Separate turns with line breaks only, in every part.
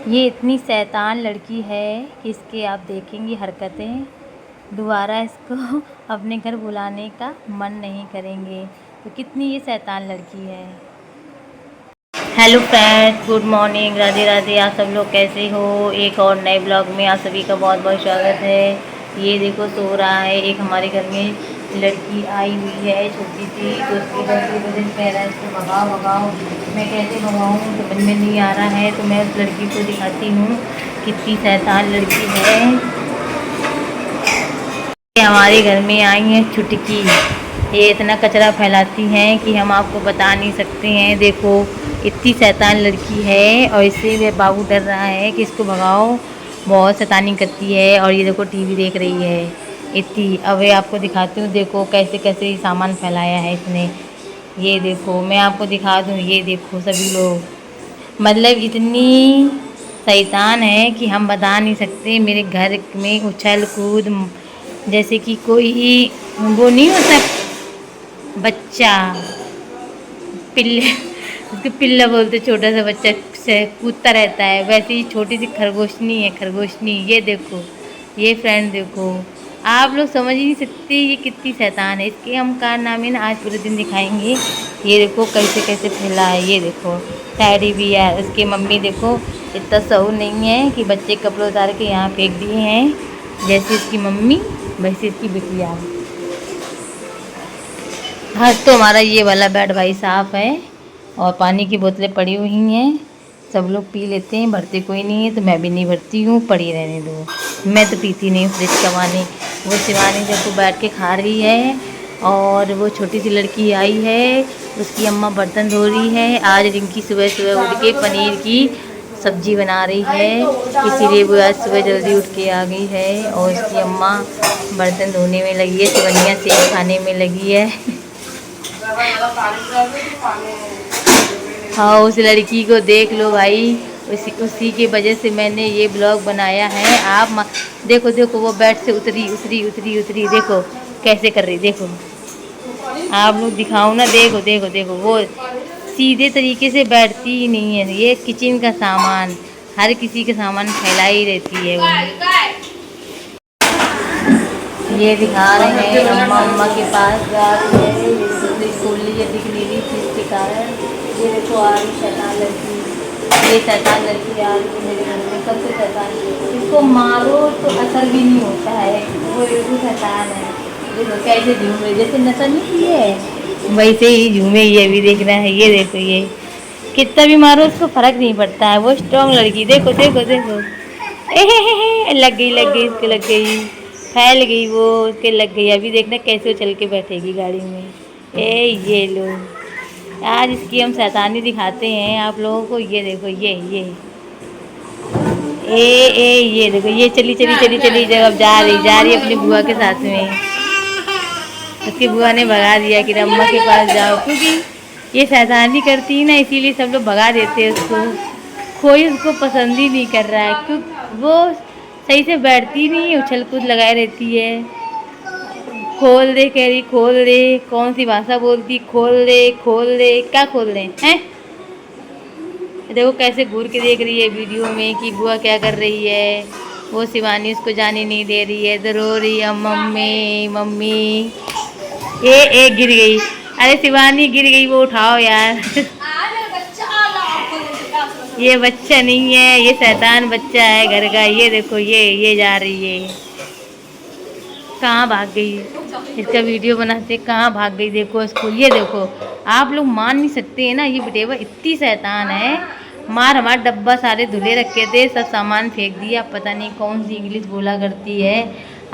ये इतनी शैतान लड़की है कि इसके आप देखेंगी हरकतें, दोबारा इसको अपने घर बुलाने का मन नहीं करेंगे। तो कितनी ये शैतान लड़की है। Hello friends, good morning, Radhe Radhe. आप सब लोग कैसे हो? एक और नए ब्लॉग में आप सभी का बहुत बहुत स्वागत है। ये देखो सो रहा है। एक हमारे घर में लड़की आई हुई है छोटी सी, तो उसकी वजह से कह रहा है इसको भगाओ भगाओ। मैं कैसे भगाऊँ, समझ में नहीं आ रहा है। तो मैं उस लड़की को दिखाती हूँ कितनी शैतान लड़की है। हमारे घर में आई है छुटकी। ये इतना कचरा फैलाती हैं कि हम आपको बता नहीं सकते हैं। देखो इतनी शैतान लड़की है, और इससे वह बाबू डर रहा है कि इसको भगाओ, बहुत शैतानी करती है। और ये देखो टीवी देख रही है इतनी। अब ये आपको दिखाती हूँ, देखो कैसे कैसे सामान फैलाया है इसने। ये देखो मैं आपको दिखा दूँ, ये देखो सभी लोग, मतलब इतनी शैतान है कि हम बता नहीं सकते। मेरे घर में उछल कूद, जैसे कि कोई वो नहीं होता बच्चा, पिल्ले, उसको पिल्ला बोलते, छोटा सा बच्चा से कूदता रहता है, वैसे ही छोटी सी खरगोशनी है, खरगोशनी। ये देखो, ये फ्रेंड देखो, आप लोग समझ ही नहीं सकते ये कितनी शैतान है। इसके हम कारनामे ना आज पूरे दिन दिखाएंगे। ये देखो कैसे कैसे फैला है। ये देखो टैडी भी है, उसकी मम्मी देखो इतना सहूर नहीं है कि बच्चे कपड़े उतार के यहाँ फेंक दिए हैं। जैसे इसकी मम्मी वैसे इसकी बिटिया। हाँ, तो हमारा ये वाला बेड भाई साफ़ है, और पानी की बोतलें पड़ी हुई हैं, सब लोग पी लेते हैं, भरते कोई नहीं है। तो मैं भी नहीं भरती हूँ, पड़ी रहने दो। मैं तो पीती नहीं हूँ फ्रिज का पानी। वो शिवानी जब वो बैठ के खा रही है, और वो छोटी सी लड़की आई है, उसकी अम्मा बर्तन धो रही है। आज रिंकी सुबह सुबह उठ के पनीर की सब्जी बना रही है, इसीलिए वो आज सुबह जल्दी उठ के आ गई है। और उसकी अम्मा बर्तन धोने में लगी है, सिवनिया सेब खाने में लगी है। हाँ, उस लड़की को देख लो भाई, उसी की वजह से मैंने ये ब्लॉग बनाया है। आप देखो देखो, वो बेड से उतरी उतरी उतरी उतरी, देखो कैसे कर रही, देखो आप लोग दिखाओ ना, देखो देखो देखो, वो सीधे तरीके से बैठती ही नहीं है। ये किचन का सामान, हर किसी का सामान फैला ही रहती है वो। ये दिखा रहे हैं अम्मा अम्मा के पास जा रही है, ये खोल ली है, दिख नहीं रही थी इसके कारण। ये देखो आ रही शैतान लड़की, ये शैतान लड़की आ रही है मेरे घर में, सबसे शैतान। इसको मारो तो असर भी नहीं होता है, वो एक शैतान है। देखो कैसे झूमे, जैसे नशा नहीं की है वैसे ही झूमे। ये भी देखना है, ये देखो, ये कितना भी मारो उसको फर्क नहीं पड़ता है, वो स्ट्रॉन्ग लड़की। देखो देखो देखो, लग गई लग गई, इसको लग गई, फैल गई वो, उसके लग गई। अभी देखना कैसे वो चल के बैठेगी गाड़ी में। ये लो, आज इसकी हम शैतानी दिखाते हैं आप लोगों को। ये देखो, ये ये देखो, ये चली चली चली चली, जब अब जा रही अपनी बुआ के साथ में। उसकी बुआ ने भगा दिया कि अम्मा के पास जाओ, क्योंकि ये शैतानी करती है ना, इसीलिए सब लोग भगा देते हैं उसको। कोई उसको पसंद ही नहीं कर रहा है, क्योंकि वो सही से बैठती नहीं है, उछल कूद लगाए रहती है। खोल दे कह रही, खोल दे, कौन सी भाषा बोलती, खोल दे खोल दे, क्या खोल दे हैं। देखो कैसे घूर के देख रही है वीडियो में कि बुआ क्या कर रही है। वो शिवानी उसको जाने नहीं दे रही है, तो रो रही है मम्मी मम्मी। ये गिर गई, अरे शिवानी गिर गई, वो उठाओ यार। ये बच्चा नहीं है, ये शैतान बच्चा है घर का। ये देखो, ये जा रही है, कहाँ भाग गई, इसका वीडियो बनाते कहाँ भाग गई। देखो इसको, ये देखो, आप लोग मान नहीं सकते हैं ना, ये बेटेवा इतनी शैतान है। मार हमारा डब्बा सारे धुले रखे थे, सब सामान फेंक दिया, पता नहीं कौन सी इंग्लिश बोला करती है।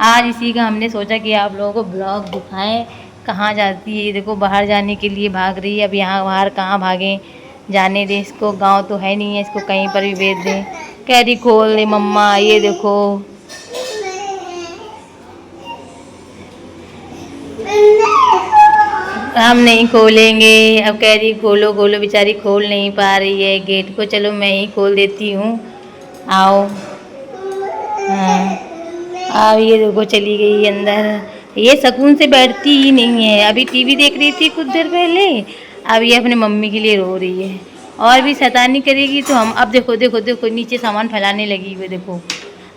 आज इसी का हमने सोचा कि आप लोगों को ब्लॉग दिखाएं। कहाँ जाती है, देखो बाहर जाने के लिए भाग रही है। अब यहाँ बाहर कहाँ भागें, जाने दे इसको, गांव तो है नहीं है, इसको कहीं पर भी भेज दें। कह रही खोल दे मम्मा, ये देखो हम नहीं खोलेंगे। अब कह रही खोलो खोलो, बेचारी खोल नहीं पा रही है गेट को। चलो मैं ही खोल देती हूँ, आओ। हाँ, अब ये देखो चली गई अंदर। ये सुकून से बैठती ही नहीं है। अभी टीवी देख रही थी कुछ देर पहले, अब ये अपने मम्मी के लिए रो रही है। और भी शैतानी करेगी तो हम अब देखो देखो देखो नीचे सामान फैलाने लगी हुई देखो।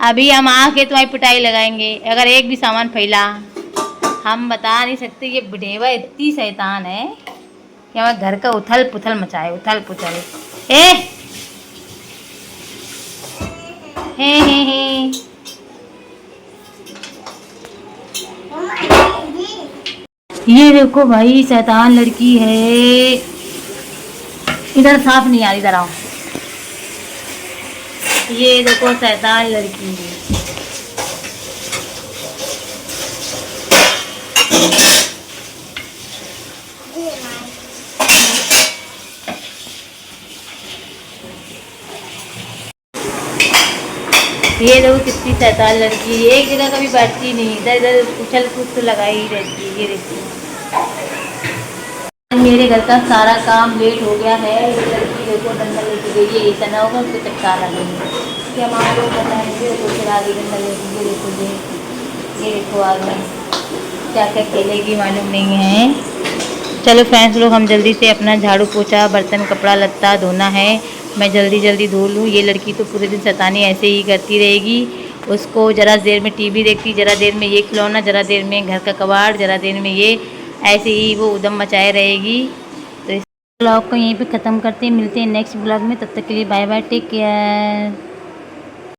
अभी हम आके तुम्हारी पिटाई लगाएंगे अगर एक भी सामान फैला। हम बता नहीं सकते ये बुढ़ेवा इतनी शैतान है कि हमारे घर का उथल पुथल मचाए उथल पुथल। ए हे। ये देखो भाई शैतान लड़की है। इधर साफ नहीं आ रही, इधर आओ। ये देखो शैतान लड़की है। ये देखो कितनी शैतान लड़की है, एक जगह कभी बैठती नहीं, इधर इधर उछल कूद तो लगाई ही रहती है। ये देखिए मेरे घर का सारा काम लेट हो गया है। ये लड़की देखो डंडा लेके गई है, ऐसा ना होगा उसको चक्का लगेंगे कि हमारे लोग बताएंगे तो फिर आगे डंडा लेके। ये देखो ये देखो आगे क्या क्या खेलेगी मालूम नहीं है। चलो फ्रेंड्स लोग हम जल्दी से अपना झाड़ू पोछा बर्तन कपड़ा लत्ता धोना है, मैं जल्दी जल्दी धो लूँ। ये लड़की तो पूरे दिन शैतानी ऐसे ही करती रहेगी। उसको ज़रा देर में टीवी देखती, ज़रा देर में ये खिलौना, ज़रा देर में घर का कबाड़, ज़रा देर में ये, ऐसे ही वो उदम मचाए रहेगी। तो इस ब्लॉग को यहीं पे ख़त्म करते हैं, मिलते हैं नेक्स्ट ब्लॉग में। तब तक के लिए बाय बाय, टेक केयर।